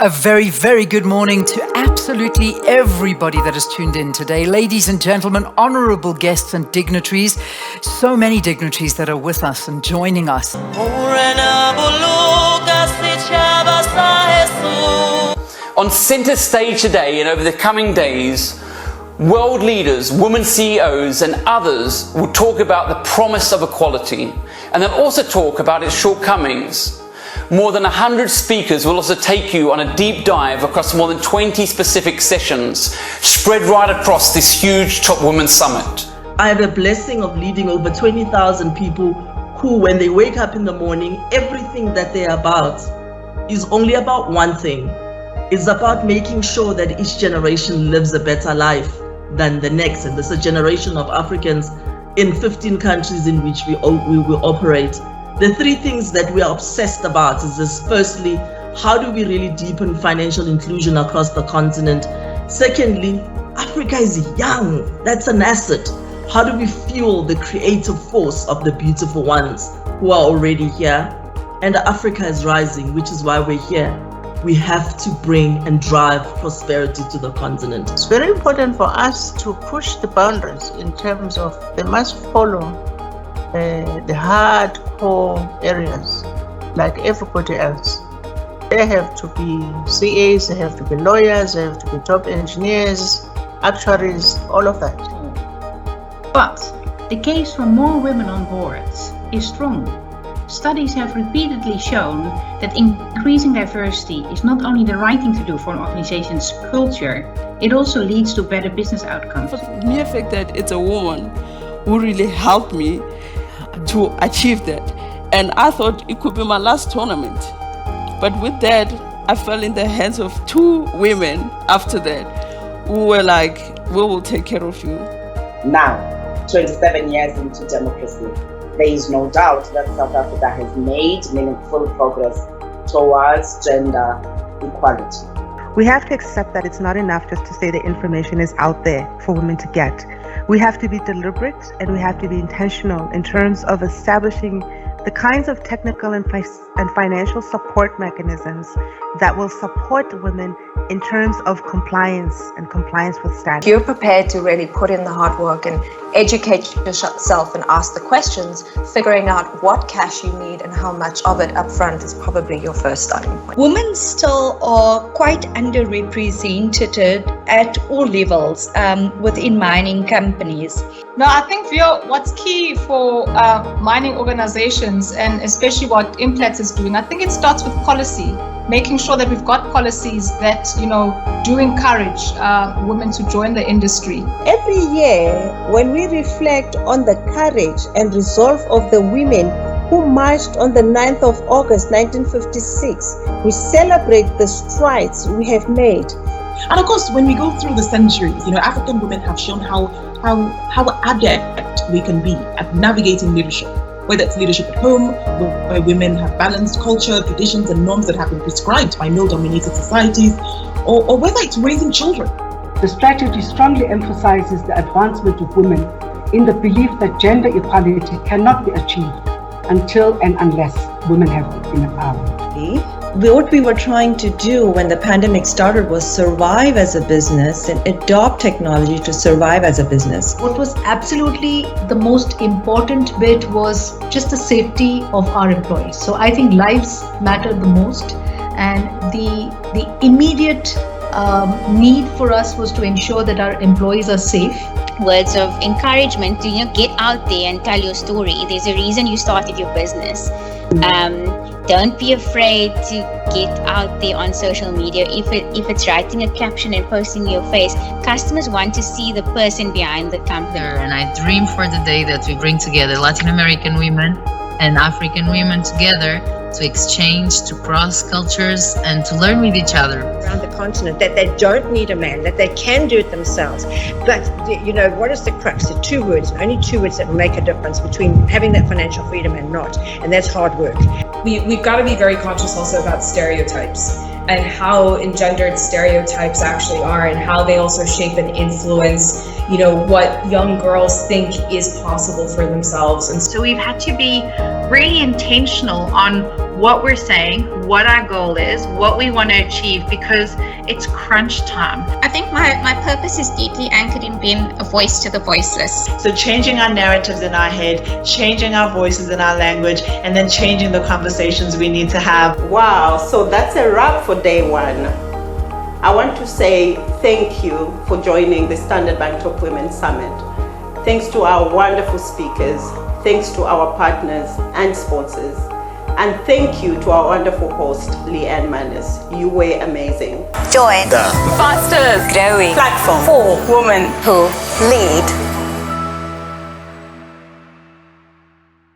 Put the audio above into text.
A very, very good morning to absolutely everybody that has tuned in today. Ladies and gentlemen, honorable guests and dignitaries, so many dignitaries that are with us and joining us. On center stage today and over the coming days, world leaders, women CEOs and others will talk about the promise of equality, and they'll also talk about its shortcomings. More than 100 speakers will also take you on a deep dive across more than 20 specific sessions spread right across this huge Top Women Summit. I have a blessing of leading over 20,000 people who, when they wake up in the morning, everything that they're about is only about one thing. It's about making sure that each generation lives a better life than the next. And there's a generation of Africans in 15 countries in which we will operate. The three things that we are obsessed about is this: firstly, how do we really deepen financial inclusion across the continent? Secondly, Africa is young, that's an asset. How do we fuel the creative force of the beautiful ones who are already here? And Africa is rising, which is why we're here. We have to bring and drive prosperity to the continent. It's very important for us to push the boundaries in terms of they must follow the hardcore areas like everybody else. They have to be CAs, they have to be lawyers, they have to be top engineers, actuaries, all of that. But the case for more women on boards is strong. Studies have repeatedly shown that increasing diversity is not only the right thing to do for an organization's culture, it also leads to better business outcomes. The mere fact that it's a woman who really helped me to achieve that. And I thought it could be my last tournament. But with that, I fell in the hands of two women after that who were like, we will take care of you. Now, 27 years into democracy, there is no doubt that South Africa has made meaningful progress towards gender equality. We have to accept that it's not enough just to say the information is out there for women to get. We have to be deliberate and we have to be intentional in terms of establishing the kinds of technical and financial support mechanisms that will support women in terms of compliance and compliance with standards. You're prepared to really put in the hard work and educate yourself and ask the questions, figuring out what cash you need and how much of it up front is probably your first starting point. Women still are quite underrepresented at all levels within mining companies. No, I think what's key for mining organizations, and especially what Implats is doing, I think it starts with policy, making sure that we've got policies that, do encourage women to join the industry. Every year, when we reflect on the courage and resolve of the women who marched on the 9th of August 1956, we celebrate the strides we have made. And of course, when we go through the centuries, African women have shown how adept we can be at navigating leadership, whether it's leadership at home, where women have balanced culture, traditions, and norms that have been prescribed by male-dominated societies, or whether it's raising children. The strategy strongly emphasizes the advancement of women in the belief that gender equality cannot be achieved until and unless women have been empowered. What we were trying to do when the pandemic started was survive as a business and adopt technology to survive as a business. What was absolutely the most important bit was just the safety of our employees. So I think lives matter the most, and the immediate need for us was to ensure that our employees are safe. Words of encouragement to get out there and tell your story. There's a reason you started your business. Don't be afraid to get out there on social media. If it's writing a caption and posting your face, customers want to see the person behind the company. And I dream for the day that we bring together Latin American women and African women together to exchange, to cross cultures, and to learn with each other. Around the continent, that they don't need a man, that they can do it themselves. But, what is the crux? The two words, only two words that will make a difference between having that financial freedom and not, and that's hard work. We've got to be very conscious also about stereotypes and how engendered stereotypes actually are, and how they also shape and influence, what young girls think is possible for themselves. And so we've had to be really intentional on what we're saying, what our goal is, what we want to achieve, because it's crunch time. I think my purpose is deeply anchored in being a voice to the voiceless. So changing our narratives in our head, changing our voices in our language, and then changing the conversations we need to have. Wow, so that's a wrap for day one. I want to say thank you for joining the Standard Bank Top Women Summit. Thanks to our wonderful speakers, thanks to our partners and sponsors, and thank you to our wonderful host, Leanne Manus. You were amazing. Join the fastest growing platform for women who lead.